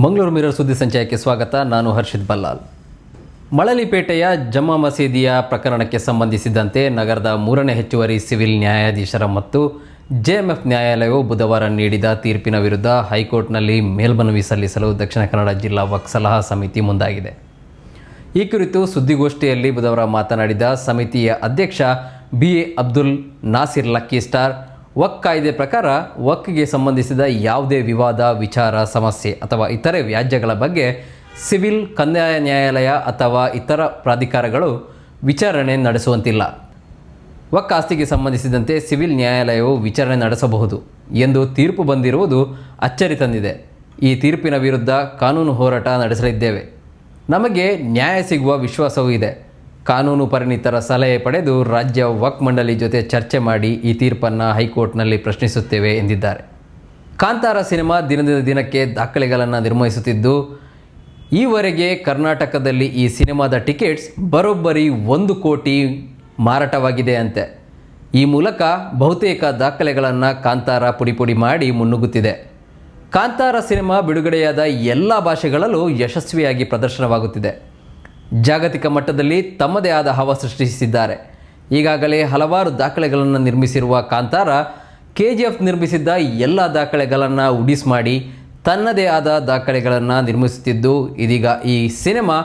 Mangaluru mirror ಸುದ್ದಿ ಸಂಚಯಕ್ಕೆ ಸ್ವಾಗತ. ನಾನು ಹರ್ಷಿತ್ ಬಲ್ಲಾಲ್. ಮಳಲಿಪೇಟೆಯ ಜಮ್ಮಾ ಮಸೀದಿಯ ಪ್ರಕರಣಕ್ಕೆ ಸಂಬಂಧಿಸಿದಂತೆ ನಗರದ 3ನೇ ಹೆಚ್ಚುವರಿ ಸಿವಿಲ್ ನ್ಯಾಯಾಧೀಶರ ಮತ್ತು ಜೆಎಂಎಫ್ ನ್ಯಾಯಾಲಯವು ಬುಧವಾರ ನೀಡಿದ ತೀರ್ಪಿನ ವಿರುದ್ಧ ಹೈಕೋರ್ಟ್ನಲ್ಲಿ ಮೇಲ್ಮನವಿ ಸಲ್ಲಿಸಲು ದಕ್ಷಿಣ ಕನ್ನಡ ಜಿಲ್ಲಾ ವಕ್ಫ್ ಸಲಹಾ ಸಮಿತಿ ಮುಂದಾಗಿದೆ. ಈ ಕುರಿತು ಸುದ್ದಿಗೋಷ್ಠಿಯಲ್ಲಿ ಬುಧವಾರ ಮಾತನಾಡಿದ ಸಮಿತಿಯ ಅಧ್ಯಕ್ಷ BA Abdul Nasir lucky star, waqf ಕಾಯ್ದೆ ಪ್ರಕಾರ ವಕ್ಫ್ಗೆ ಸಂಬಂಧಿಸಿದ ಯಾವುದೇ ವಿವಾದ, ವಿಚಾರ, ಸಮಸ್ಯೆ ಅಥವಾ ಇತರೆ ವ್ಯಾಜ್ಯಗಳ ಬಗ್ಗೆ ಸಿವಿಲ್, ಕಂದಾಯ ನ್ಯಾಯಾಲಯ ಅಥವಾ ಇತರ ಪ್ರಾಧಿಕಾರಗಳು ವಿಚಾರಣೆ ನಡೆಸುವಂತಿಲ್ಲ. ವಕ್ಫ್ ಆಸ್ತಿಗೆ ಸಂಬಂಧಿಸಿದಂತೆ ಸಿವಿಲ್ ನ್ಯಾಯಾಲಯವು ವಿಚಾರಣೆ ನಡೆಸಬಹುದು ಎಂದು ತೀರ್ಪು ಬಂದಿರುವುದು ಅಚ್ಚರಿ ತಂದಿದೆ. ಈ ತೀರ್ಪಿನ ವಿರುದ್ಧ ಕಾನೂನು ಹೋರಾಟ ನಡೆಸಲಿದ್ದೇವೆ. ನಮಗೆ ನ್ಯಾಯ ಸಿಗುವ ವಿಶ್ವಾಸವೂ ಇದೆ. ಕಾನೂನು ಪರಿಣಿತರ ಸಲಹೆ ಪಡೆದು ರಾಜ್ಯ ವಕ್ಫ್ ಮಂಡಳಿ ಜೊತೆ ಚರ್ಚೆ ಮಾಡಿ ಈ ತೀರ್ಪನ್ನು ಹೈಕೋರ್ಟ್ನಲ್ಲಿ ಪ್ರಶ್ನಿಸುತ್ತೇವೆ ಎಂದಿದ್ದಾರೆ. ಕಾಂತಾರ ಸಿನಿಮಾ ದಿನದಿಂದ ದಿನಕ್ಕೆ ದಾಖಲೆಗಳನ್ನು ನಿರ್ವಹಿಸುತ್ತಿದ್ದು, ಈವರೆಗೆ ಕರ್ನಾಟಕದಲ್ಲಿ ಈ ಸಿನಿಮಾದ ಟಿಕೆಟ್ಸ್ ಬರೋಬ್ಬರಿ 1 ಕೋಟಿ ಮಾರಾಟವಾಗಿದೆ ಅಂತೆ. ಈ ಮೂಲಕ ಬಹುತೇಕ ದಾಖಲೆಗಳನ್ನು ಕಾಂತಾರ ಪುಡಿ ಮಾಡಿ ಮುನ್ನುಗ್ಗುತ್ತಿದೆ. ಕಾಂತಾರ ಸಿನಿಮಾ ಬಿಡುಗಡೆಯಾದ ಎಲ್ಲ ಭಾಷೆಗಳಲ್ಲೂ ಯಶಸ್ವಿಯಾಗಿ ಪ್ರದರ್ಶನವಾಗುತ್ತಿದೆ. ಜಾಗತಿಕ ಮಟ್ಟದಲ್ಲಿ ತಮ್ಮದೇ ಆದ ಹವಾ ಸೃಷ್ಟಿಸಿದ್ದಾರೆ. ಈಗಾಗಲೇ ಹಲವಾರು ದಾಖಲೆಗಳನ್ನು ನಿರ್ಮಿಸಿರುವ ಕಾಂತಾರ KGF ನಿರ್ಮಿಸಿದ್ದ ಎಲ್ಲ ದಾಖಲೆಗಳನ್ನು ಉಡಿಸ್ ಮಾಡಿ ತನ್ನದೇ ಆದ ದಾಖಲೆಗಳನ್ನು ನಿರ್ಮಿಸುತ್ತಿದ್ದು, ಇದೀಗ ಈ ಸಿನಿಮಾ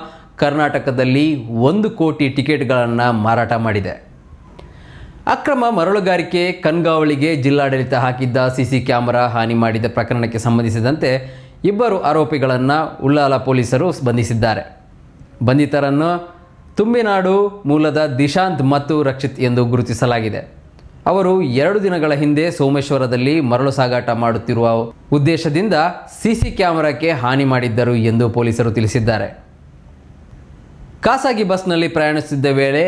ಕರ್ನಾಟಕದಲ್ಲಿ 1 ಕೋಟಿ ಟಿಕೆಟ್ಗಳನ್ನು ಮಾರಾಟ ಮಾಡಿದೆ. ಅಕ್ರಮ ಮರಳುಗಾರಿಕೆ ಕಣ್ಗಾವಲಿಗೆ ಜಿಲ್ಲಾಡಳಿತ ಹಾಕಿದ್ದ CC ಕ್ಯಾಮೆರಾ ಹಾನಿ ಮಾಡಿದ ಪ್ರಕರಣಕ್ಕೆ ಸಂಬಂಧಿಸಿದಂತೆ 2 ಆರೋಪಿಗಳನ್ನು ಉಳ್ಳಾಲ ಪೊಲೀಸರು ಬಂಧಿಸಿದ್ದಾರೆ. ಬಂಧಿತರನ್ನು ತುಂಬಿನಾಡು ಮೂಲದ ದಿಶಾಂತ್ ಮತ್ತು ರಕ್ಷಿತ್ ಎಂದು ಗುರುತಿಸಲಾಗಿದೆ. ಅವರು 2 ದಿನಗಳ ಹಿಂದೆ ಸೋಮೇಶ್ವರದಲ್ಲಿ ಮರಳು ಸಾಗಾಟ ಮಾಡುತ್ತಿರುವ ಉದ್ದೇಶದಿಂದ CC ಕ್ಯಾಮೆರಾಕ್ಕೆ ಹಾನಿ ಮಾಡಿದ್ದರು ಎಂದು ಪೊಲೀಸರು ತಿಳಿಸಿದ್ದಾರೆ. ಖಾಸಗಿ ಬಸ್ನಲ್ಲಿ ಪ್ರಯಾಣಿಸುತ್ತಿದ್ದ ವೇಳೆ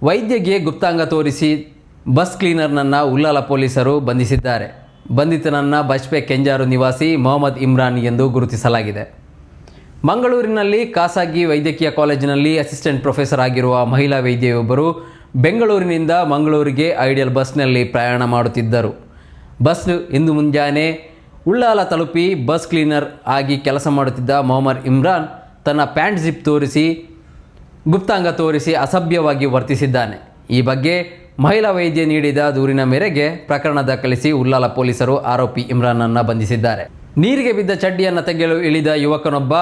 ವೈದ್ಯಗೆ ಗುಪ್ತಾಂಗ ತೋರಿಸಿ ಬಸ್ ಕ್ಲೀನರ್ನನ್ನು ಉಳ್ಳಾಲ ಪೊಲೀಸರು ಬಂಧಿಸಿದ್ದಾರೆ. ಬಂಧಿತನನ್ನು ಬಜ್ಪೆ ಕೆಂಜಾರು ನಿವಾಸಿ ಮೊಹಮ್ಮದ್ ಇಮ್ರಾನ್ ಎಂದು ಗುರುತಿಸಲಾಗಿದೆ. ಮಂಗಳೂರಿನಲ್ಲಿ ಖಾಸಗಿ ವೈದ್ಯಕೀಯ ಕಾಲೇಜಿನಲ್ಲಿ ಅಸಿಸ್ಟೆಂಟ್ ಪ್ರೊಫೆಸರ್ ಆಗಿರುವ ಮಹಿಳಾ ವೈದ್ಯೆಯೊಬ್ಬರು ಬೆಂಗಳೂರಿನಿಂದ ಮಂಗಳೂರಿಗೆ ಐಡಿಯಲ್ ಬಸ್ನಲ್ಲಿ ಪ್ರಯಾಣ ಮಾಡುತ್ತಿದ್ದರು. ಬಸ್ ಇಂದು ಮುಂಜಾನೆ ಉಳ್ಳಾಲ ತಲುಪಿ ಬಸ್ ಕ್ಲೀನರ್ ಆಗಿ ಕೆಲಸ ಮಾಡುತ್ತಿದ್ದ ಮೊಹಮ್ಮದ್ ಇಮ್ರಾನ್ ತನ್ನ ಪ್ಯಾಂಟ್ ಜಿಪ್ ತೋರಿಸಿ ಗುಪ್ತಾಂಗ ತೋರಿಸಿ ಅಸಭ್ಯವಾಗಿ ವರ್ತಿಸಿದ್ದಾನೆ. ಈ ಬಗ್ಗೆ ಮಹಿಳಾ ವೈದ್ಯೆ ನೀಡಿದ ದೂರಿನ ಮೇರೆಗೆ ಪ್ರಕರಣ ದಾಖಲಿಸಿ ಉಳ್ಳಾಲ ಪೊಲೀಸರು ಆರೋಪಿ ಇಮ್ರಾನ್ನನ್ನು ಬಂಧಿಸಿದ್ದಾರೆ. ನೀರಿಗೆ ಬಿದ್ದ ಚಡ್ಡಿಯನ್ನು ತೆಗೆಯಲು ಇಳಿದ ಯುವಕನೊಬ್ಬ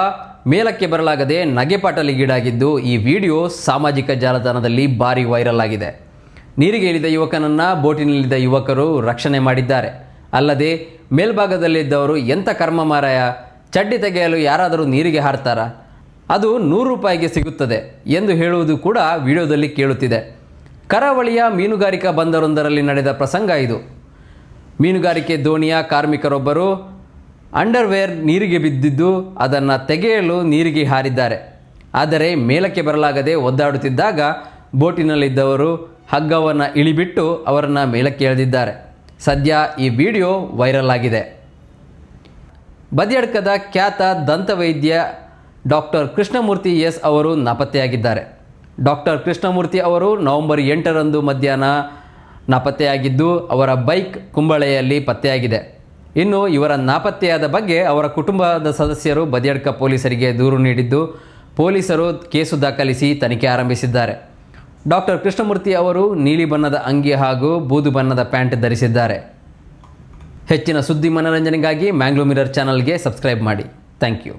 ಮೇಲಕ್ಕೆ ಬರಲಾಗದೆ ನಗೆಪಾಟಲಿಗೀಡಾಗಿದ್ದು, ಈ ವಿಡಿಯೋ ಸಾಮಾಜಿಕ ಜಾಲತಾಣದಲ್ಲಿ ಭಾರಿ ವೈರಲ್ ಆಗಿದೆ. ನೀರಿಗೆ ಇಳಿದ ಯುವಕನನ್ನು ಬೋಟಿನಲ್ಲಿದ್ದ ಯುವಕರು ರಕ್ಷಣೆ ಮಾಡಿದ್ದಾರೆ. ಅಲ್ಲದೆ ಮೇಲ್ಭಾಗದಲ್ಲಿದ್ದವರು ಎಂಥ ಕರ್ಮ ಮಾರಾಯ, ಚಡ್ಡಿ ತೆಗೆಯಲು ಯಾರಾದರೂ ನೀರಿಗೆ ಹಾರ್ತಾರಾ, ಅದು 100 ರೂಪಾಯಿಗೆ ಸಿಗುತ್ತದೆ ಎಂದು ಹೇಳುವುದು ಕೂಡ ವಿಡಿಯೋದಲ್ಲಿ ಕೇಳುತ್ತಿದೆ. ಕರಾವಳಿಯ ಮೀನುಗಾರಿಕಾ ಬಂದರೊಂದರಲ್ಲಿ ನಡೆದ ಪ್ರಸಂಗ ಇದು. ಮೀನುಗಾರಿಕೆ ದೋಣಿಯ ಕಾರ್ಮಿಕರೊಬ್ಬರು ಅಂಡರ್ವೇರ್ ನೀರಿಗೆ ಬಿದ್ದಿದ್ದು ಅದನ್ನು ತೆಗೆಯಲು ನೀರಿಗೆ ಹಾರಿದ್ದಾರೆ. ಆದರೆ ಮೇಲಕ್ಕೆ ಬರಲಾಗದೆ ಒದ್ದಾಡುತ್ತಿದ್ದಾಗ ಬೋಟಿನಲ್ಲಿದ್ದವರು ಹಗ್ಗವನ್ನು ಇಳಿಬಿಟ್ಟು ಅವರನ್ನು ಮೇಲಕ್ಕೆ ಎಳೆದಿದ್ದಾರೆ. ಸದ್ಯ ಈ ವಿಡಿಯೋ ವೈರಲ್ ಆಗಿದೆ. ಬದಿಯಡ್ಕದ ಖ್ಯಾತ ದಂತವೈದ್ಯ ಡಾಕ್ಟರ್ ಕೃಷ್ಣಮೂರ್ತಿ S ಅವರು ನಾಪತ್ತೆಯಾಗಿದ್ದಾರೆ. ಡಾಕ್ಟರ್ ಕೃಷ್ಣಮೂರ್ತಿ ಅವರು ನವೆಂಬರ್ 8ರಂದು ಮಧ್ಯಾಹ್ನ ನಾಪತ್ತೆಯಾಗಿದ್ದು, ಅವರ ಬೈಕ್ ಕುಂಬಳೆಯಲ್ಲಿ ಪತ್ತೆಯಾಗಿದೆ. ಇನ್ನು ಇವರ ನಾಪತ್ತೆಯಾದ ಬಗ್ಗೆ ಅವರ ಕುಟುಂಬದ ಸದಸ್ಯರು ಬದಿಯಡ್ಕ ಪೊಲೀಸರಿಗೆ ದೂರು ನೀಡಿದ್ದು, ಪೊಲೀಸರು ಕೇಸು ದಾಖಲಿಸಿ ತನಿಖೆ ಆರಂಭಿಸಿದ್ದಾರೆ. ಡಾಕ್ಟರ್ ಕೃಷ್ಣಮೂರ್ತಿ ಅವರು ನೀಲಿ ಬಣ್ಣದ ಅಂಗಿ ಹಾಗೂ ಬೂದು ಬಣ್ಣದ ಪ್ಯಾಂಟ್ ಧರಿಸಿದ್ದಾರೆ. ಹೆಚ್ಚಿನ ಸುದ್ದಿ ಮನರಂಜನೆಗಾಗಿ ಮ್ಯಾಂಗ್ಳೂರ್ ಮಿರರ್ ಚಾನಲ್ಗೆ ಸಬ್ಸ್ಕ್ರೈಬ್ ಮಾಡಿ. Thank you.